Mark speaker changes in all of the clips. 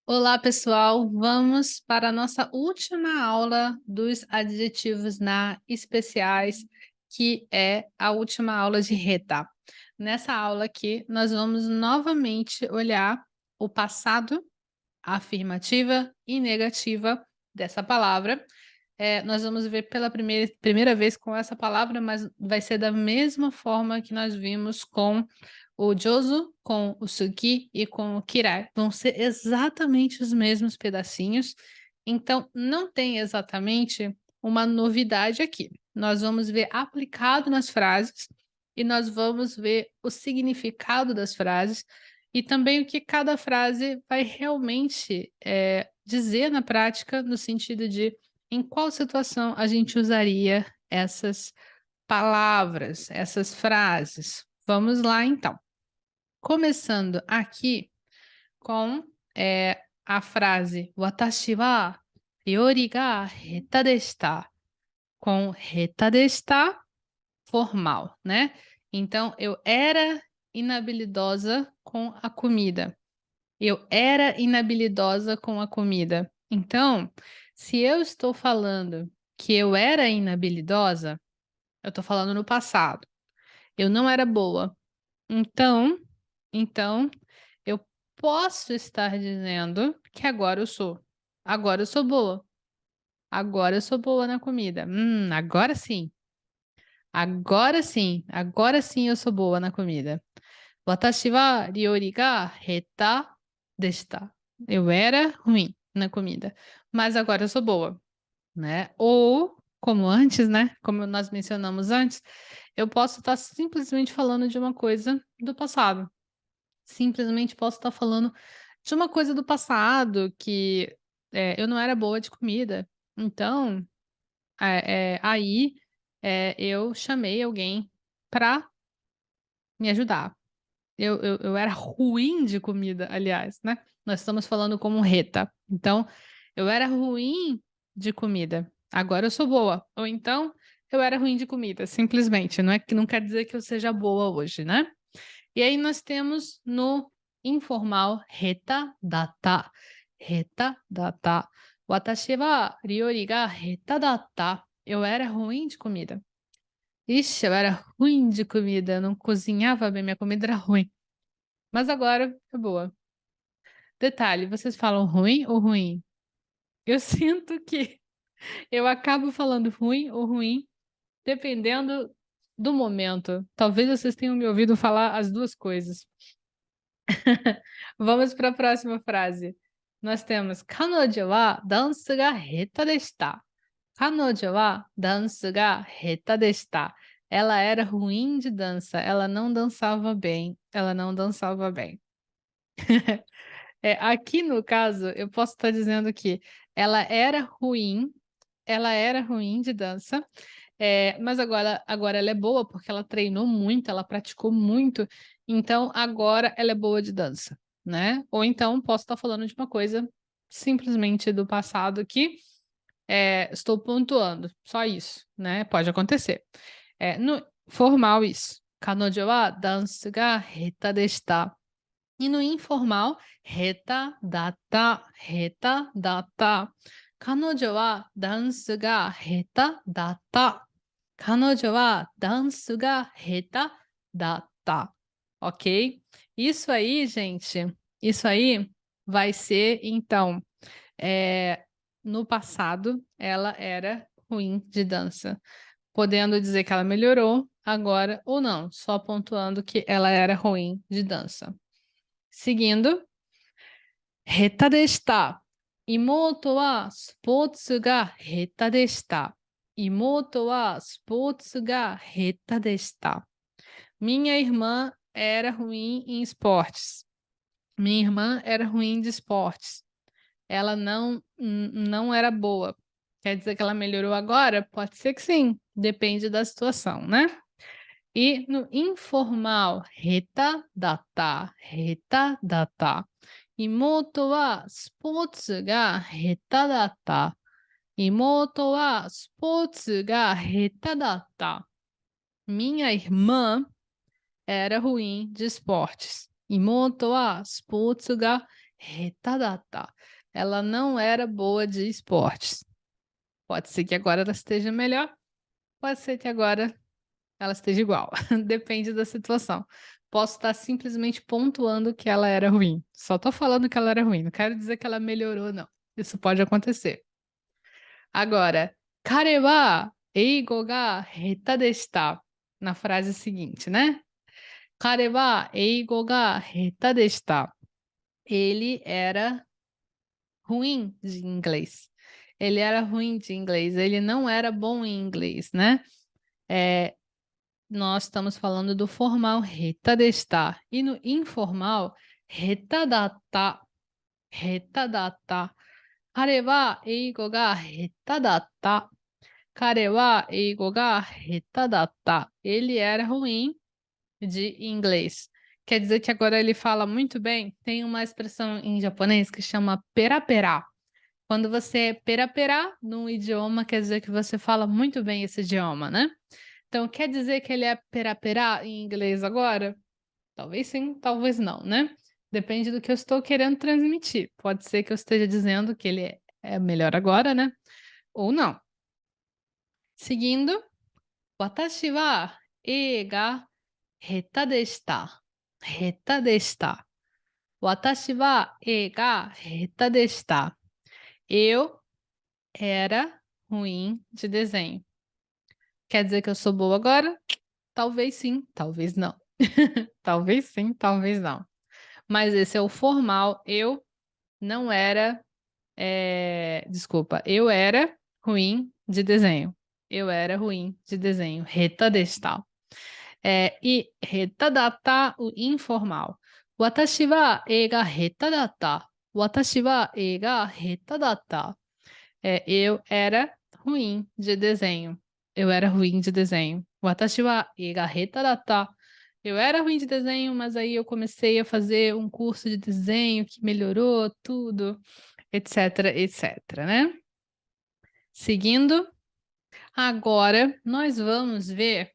Speaker 1: Olá, pessoal. Vamos para a nossa última aula dos adjetivos na especiais, que é a última aula de reta. Nessa aula aqui, nós vamos novamente olhar o passado, a afirmativa e negativa dessa palavra. Nós vamos ver pela primeira vez com essa palavra, mas vai ser da mesma forma que nós vimos com o Joso, com o Suki e com o Kirai. Vão ser exatamente os mesmos pedacinhos, então não tem exatamente uma novidade aqui. Nós vamos ver aplicado nas frases e nós vamos ver o significado das frases e também o que cada frase vai realmente dizer na prática, no sentido de em qual situação a gente usaria essas palavras, essas frases. Vamos lá, então. Começando aqui com a frase Watashi wa ryori ga heta deshita. Com heta deshita, formal, né? Então, eu era inabilidosa com a comida. Eu era inabilidosa com a comida. Então, se eu estou falando que eu era inabilidosa, eu estou falando no passado. Eu não era boa. Então, eu posso estar dizendo que agora eu sou. Agora eu sou boa. Agora eu sou boa na comida. Agora sim. Agora sim. Agora sim eu sou boa na comida. Watashi wa ryori ga heta deshita. Eu era ruim na comida, mas agora eu sou boa, né? Ou, como antes, né? Como nós mencionamos antes, eu posso estar simplesmente falando de uma coisa do passado. Simplesmente posso estar falando de uma coisa do passado que eu não era boa de comida. Então, aí eu chamei alguém para me ajudar. Eu era ruim de comida, aliás, né? Nós estamos falando como reta. Então, eu era ruim de comida. Agora eu sou boa. Ou então, eu era ruim de comida, simplesmente. Não é que não quer dizer que eu seja boa hoje, né? E aí nós temos no informal reta data. Reta data. Watashi wa ryori ga heta data. Eu era ruim de comida. Ixi, eu era ruim de comida. Eu não cozinhava bem, minha comida era ruim. Mas agora é boa. Detalhe, vocês falam ruim ou ruim? Eu sinto que eu acabo falando ruim ou ruim, dependendo do momento. Talvez vocês tenham me ouvido falar as duas coisas. Vamos para a próxima frase. Nós temos Kanojo wa dansu ga heta deshita. Kanojo wa dansu ga heta deshita. Ela era ruim de dança, ela não dançava bem, ela não dançava bem. Aqui no caso, eu posso estar dizendo que ela ela era ruim de dança, mas agora ela é boa porque ela treinou muito, ela praticou muito, então agora ela é boa de dança, né? Ou então posso estar falando de uma coisa simplesmente do passado que estou pontuando, só isso, né? Pode acontecer. No formal isso. Kanojo wa dansu ga heta deshita. E no informal, heta data, heta data. Kanojo wa dansu ga heta data. Kanojo wa dansu ga heta data. Ok? Isso aí, gente, isso aí vai ser, então, no passado, ela era ruim de dança. Podendo dizer que ela melhorou agora ou não, só pontuando que ela era ruim de dança. Seguindo, 下手でした。妹はスポーツが下手でした。妹はスポーツが下手でした。Minha irmã era ruim em esportes. Minha irmã era ruim de esportes. Ela não era boa. Quer dizer que ela melhorou agora? Pode ser que sim, depende da situação, né? E no informal, reta data, reta data. 妹はスポーツが下手だった。妹はスポーツが下手だった。Minha irmã era ruim de esportes. 妹はスポーツが heta datta. Ela não era boa de esportes. Pode ser que agora ela esteja melhor, pode ser que agora ela esteja igual. Depende da situação. Posso estar simplesmente pontuando que ela era ruim. Só tô falando que ela era ruim, não quero dizer que ela melhorou, não. Isso pode acontecer. Agora, kare wa eigo ga heta deshita. Na frase seguinte, né? Kare wa eigo ga heta deshita. Ele era ruim de inglês. Ele era ruim de inglês. Ele não era bom em inglês, né? Nós estamos falando do formal heta deshita. E no informal, heta datta. Heta datta. Kare wa eigo ga heta datta. Kare wa eigo ga heta datta. Ele era ruim de inglês. Quer dizer que agora ele fala muito bem? Tem uma expressão em japonês que chama perapera. Quando você perapera num idioma, quer dizer que você fala muito bem esse idioma, né? Então, quer dizer que ele é perapera em inglês agora? Talvez sim, talvez não, né? Depende do que eu estou querendo transmitir. Pode ser que eu esteja dizendo que ele é melhor agora, né? Ou não. Seguindo, watashi wa e ga heta deshita. Heta deshita. Watashi wa e ga heta deshita. Eu era ruim de desenho. Quer dizer que eu sou boa agora? Talvez sim, talvez não. Talvez sim, talvez não. Mas esse é o formal. Eu não era. Desculpa, eu era ruim de desenho. Eu era ruim de desenho. Heta deshita. E heta datta, o informal. Watashi wa e ga heta datta. Watashi wa e ga heta datta. Eu era ruim de desenho. Eu era ruim de desenho. Watashi wa e ga heta datta. Eu era ruim de desenho, mas aí eu comecei a fazer um curso de desenho que melhorou tudo, etc, etc, né? Seguindo, agora nós vamos ver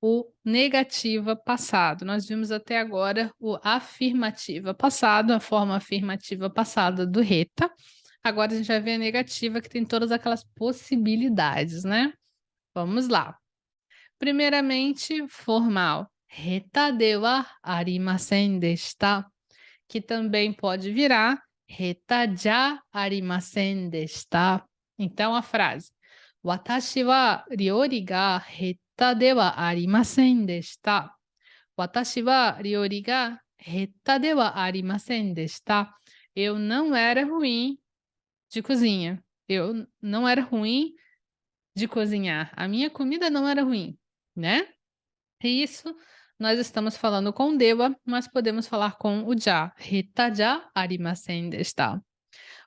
Speaker 1: o negativa passado. Nós vimos até agora o afirmativa passado, a forma afirmativa passada do reta. Agora a gente vai ver a negativa, que tem todas aquelas possibilidades, né? Vamos lá. Primeiramente, formal. Reta de wa arimasen deshita, que também pode virar reta ja arimasen deshita. Então, a frase: Watashi wa ryori ga heta de wa arimasen deshita. Watashi wa ryori ga heta de wa arimasen deshita. Eu não era ruim de cozinha. Eu não era ruim de cozinhar. A minha comida não era ruim, né? E isso nós estamos falando com dewa, mas podemos falar com o ja. Heta ja arimasen deshita.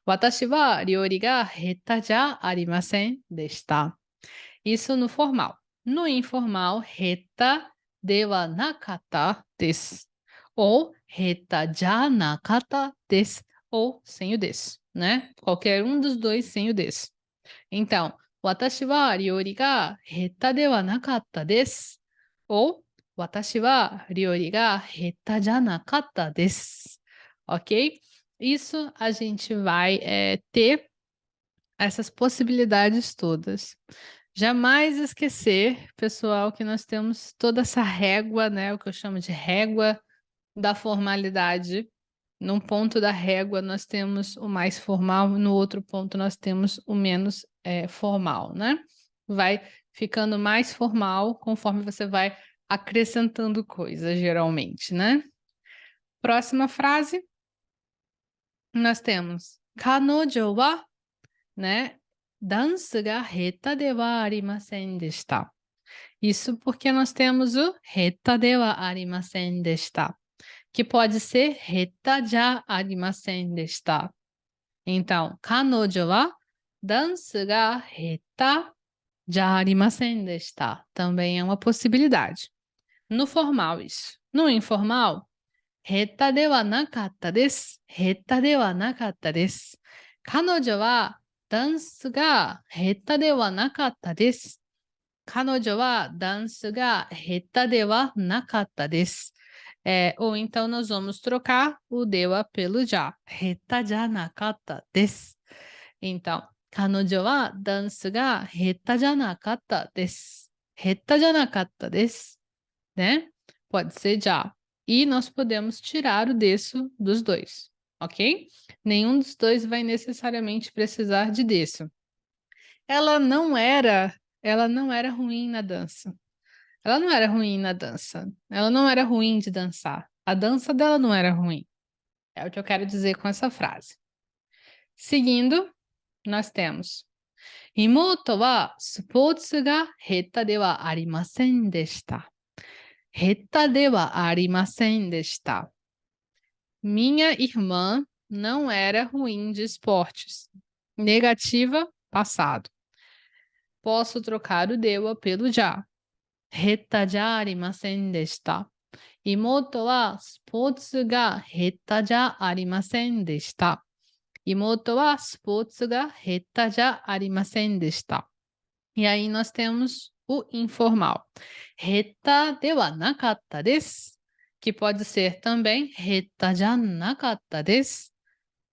Speaker 1: Watashi wa ryori ga heta ja arimasen deshita. Isso no formal. No informal, heta de wa nakata desu. Ou heta ja nakata desu. Ou sem o desu, né? Qualquer um dos dois sem o desu. Então, watashi wa ryori ga heta de wa nakatta desu. Ou watashi wa ryori ga heta ja nakatta desu. Ok? Isso a gente vai ter essas possibilidades todas. Jamais esquecer, pessoal, que nós temos toda essa régua, né? O que eu chamo de régua da formalidade. Num ponto da régua nós temos o mais formal, no outro ponto nós temos o menos formal, né? Vai ficando mais formal conforme você vai acrescentando coisas, geralmente, né? Próxima frase, nós temos kanojo wa, né? Dansu ga heta de wa arimasen deshita. Isso porque nós temos o heta de wa arimasen deshita, que pode ser heta ja arimasen deshita. Então, kanojo wa dansu ga heta ja arimasen deshita. Também é uma possibilidade. No formal, isso. No informal, heta de wa nakatta desu. Heta de wa nakatta desu. Kanojo wa dansu ga heta de wa nakatta desu. Kanojo wa dansu ga heta de wa nakatta desu. Ou então nós vamos trocar o dewa pelo já. Heta ja nakatta desu. Então, 彼女はダンスが下手じゃなかったです。下手じゃなかったです。Né? Pode ser já. E nós podemos tirar o desu dos dois, ok? Nenhum dos dois vai necessariamente precisar de desu. Ela não era ruim na dança. Ela não era ruim na dança. Ela não era ruim de dançar. A dança dela não era ruim. É o que eu quero dizer com essa frase. Seguindo, nós temos 妹はスポーツが下手ではありませんでした。下手ではありませんでした。Minha irmã não era ruim de esportes. Negativa, passado. Posso trocar o dewa pelo já. 下手じゃありませんでした。妹はスポーツが下手じゃありませんでした。妹はスポーツが下手じゃありませんでした。E aí nós temos o informal. 下手ではなかったです。Que pode ser também 下手じゃなかったです。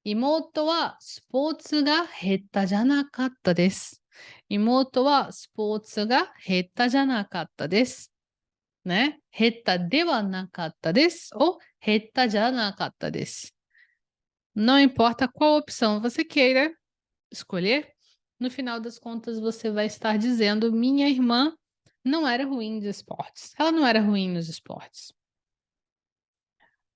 Speaker 1: 妹はスポーツが下手じゃなかったです。妹はスポーツが下手じゃなかったです。né? 下手ではなかったです ou 下手じゃなかったです。Não importa qual opção você queira escolher, no final das contas você vai estar dizendo minha irmã não era ruim de esportes. Ela não era ruim nos esportes.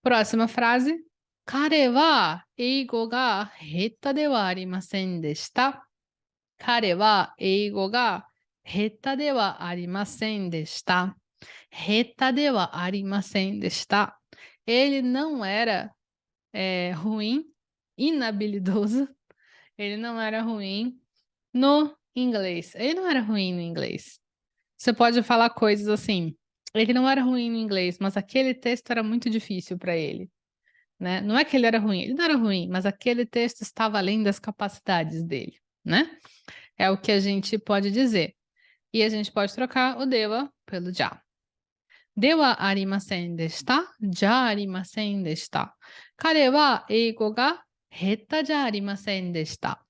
Speaker 1: Próxima frase. 彼は英語が下手ではありませんでした。彼は英語が下手ではありませんでした。下手ではありませんでした。Ele não era ruim, inabilidoso. Ele não era ruim no inglês. Ele não era ruim no inglês. Você pode falar coisas assim. Ele não era ruim no inglês, mas aquele texto era muito difícil para ele. Né? Não é que ele era ruim, ele não era ruim, mas aquele texto estava além das capacidades dele. Né? É o que a gente pode dizer. E a gente pode trocar o dewa pelo já. ではありませんでした。じゃありませんでした。彼は英語が下手じゃありませんでした。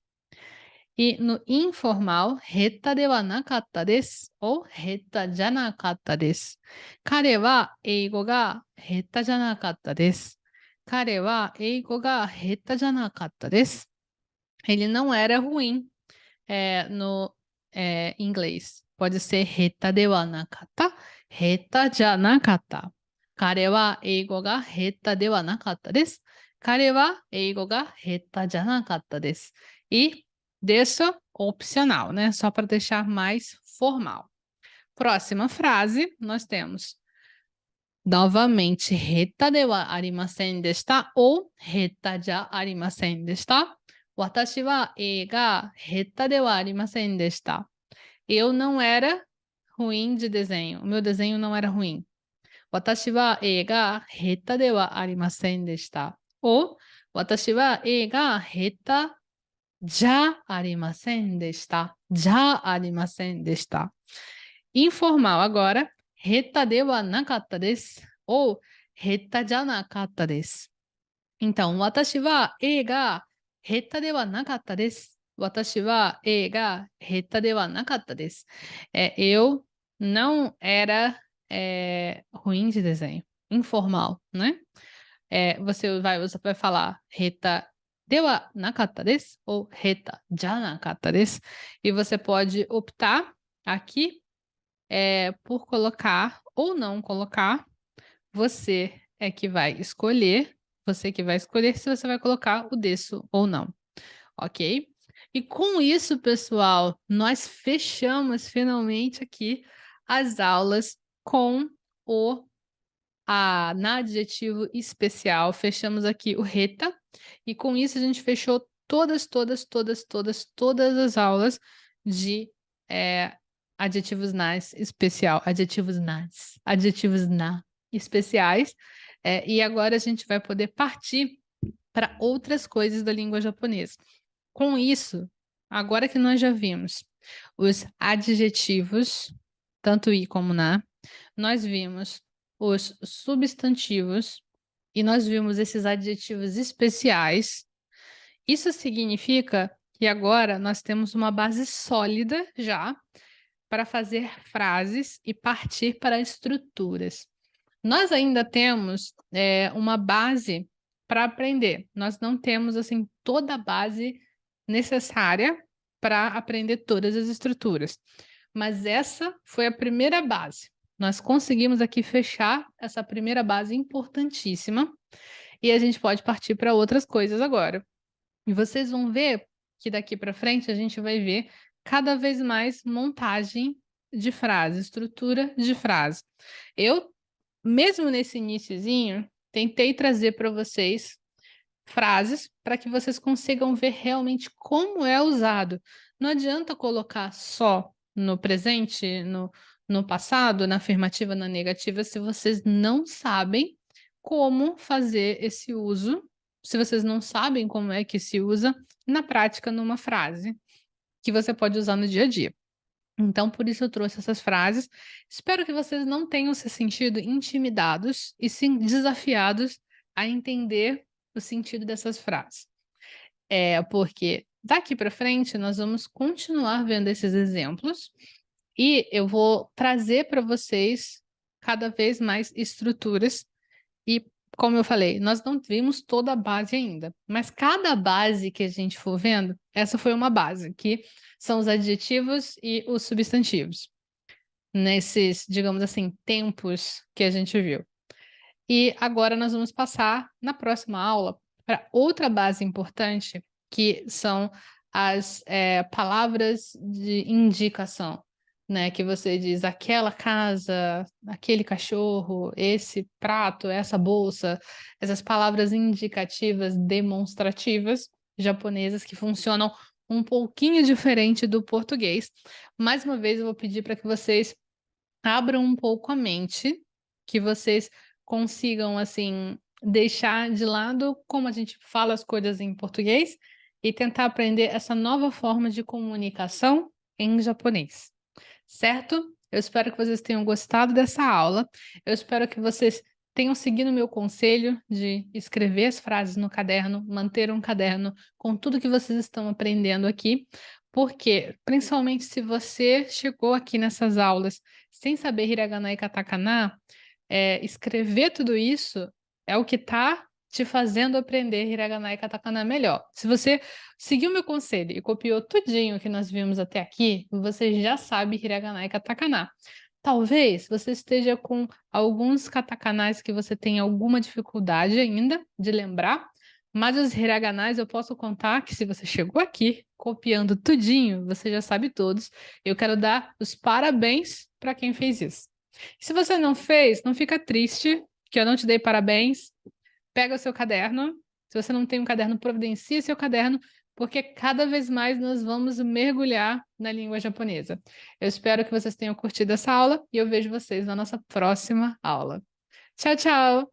Speaker 1: E no informal, 下手ではなかったです。ou 下手じゃなかったです。彼は英語が下手じゃなかったです。彼は英語が下手じゃなかったです。Ele não era ruim no inglês. Pode ser 下手ではなかった。下手じゃなかった。彼は英語が下手ではなかったです。彼は英語が下手じゃなかったです。E deixa opcional, né? Só para deixar mais formal. Próxima frase, nós temos novamente 下手ではありませんでしたou 下手じゃありませんでした。私は絵が下手ではありませんでした。Eu não era ruim de desenho. O meu desenho não era ruim. 私は絵が下手ではありませんでした。ou 私は絵が下手じゃありませんでした。じゃありませんでした。Informal agora. 下手ではなかったです。ou 下手じゃなかったです。Então, 私は絵が下手ではなかったです。私は絵が下手ではなかったです。Eu não era ruim de desenho. Informal, né? Você vai falar 下手ではなかったです ou 下手じゃなかったです。E você pode optar aqui por colocar ou não colocar. Você é que vai escolher. Você que vai escolher se você vai colocar o desu ou não, ok? E com isso, pessoal, nós fechamos finalmente aqui as aulas com na adjetivo especial. Fechamos aqui o reta e com isso a gente fechou todas as aulas de adjetivos nas especial, adjetivos na especiais. E agora a gente vai poder partir para outras coisas da língua japonesa. Com isso, agora que nós já vimos os adjetivos, tanto i como na, nós vimos os substantivos e nós vimos esses adjetivos especiais, isso significa que agora nós temos uma base sólida já para fazer frases e partir para estruturas. Nós ainda temos uma base para aprender. Nós não temos assim toda a base necessária para aprender todas as estruturas. Mas essa foi a primeira base. Nós conseguimos aqui fechar essa primeira base importantíssima e a gente pode partir para outras coisas agora. E vocês vão ver que daqui para frente a gente vai ver cada vez mais montagem de frase, estrutura de frase. Eu, mesmo nesse iniciozinho, tentei trazer para vocês frases para que vocês consigam ver realmente como é usado. Não adianta colocar só no presente, no passado, na afirmativa, na negativa, se vocês não sabem como fazer esse uso, se vocês não sabem como é que se usa na prática numa frase que você pode usar no dia a dia. Então, por isso eu trouxe essas frases. Espero que vocês não tenham se sentido intimidados e sim desafiados a entender o sentido dessas frases. Porque daqui para frente nós vamos continuar vendo esses exemplos e eu vou trazer para vocês cada vez mais estruturas e, como eu falei, nós não vimos toda a base ainda, mas cada base que a gente for vendo, essa foi uma base, que são os adjetivos e os substantivos, nesses, digamos assim, tempos que a gente viu. E agora nós vamos passar, na próxima aula, para outra base importante, que são as palavras de indicação, né? Que você diz aquela casa, aquele cachorro, esse prato, essa bolsa, essas palavras indicativas, demonstrativas japonesas que funcionam um pouquinho diferente do português. Mais uma vez, eu vou pedir para que vocês abram um pouco a mente, que vocês consigam, assim, deixar de lado como a gente fala as coisas em português e tentar aprender essa nova forma de comunicação em japonês, certo? Eu espero que vocês tenham gostado dessa aula. Eu espero que vocês tenham seguido o meu conselho de escrever as frases no caderno, manter um caderno com tudo que vocês estão aprendendo aqui, porque, principalmente se você chegou aqui nessas aulas sem saber hiragana e katakana, escrever tudo isso é o que está te fazendo aprender hiragana e katakana melhor. Se você seguiu meu conselho e copiou tudinho que nós vimos até aqui, você já sabe hiragana e katakana. Talvez você esteja com alguns katakanais que você tem alguma dificuldade ainda de lembrar, mas os hiraganais eu posso contar que se você chegou aqui copiando tudinho, você já sabe todos. Eu quero dar os parabéns para quem fez isso. Se você não fez, não fica triste, que eu não te dei parabéns. Pega o seu caderno. Se você não tem um caderno, providencie seu caderno, porque cada vez mais nós vamos mergulhar na língua japonesa. Eu espero que vocês tenham curtido essa aula e eu vejo vocês na nossa próxima aula. Tchau, tchau!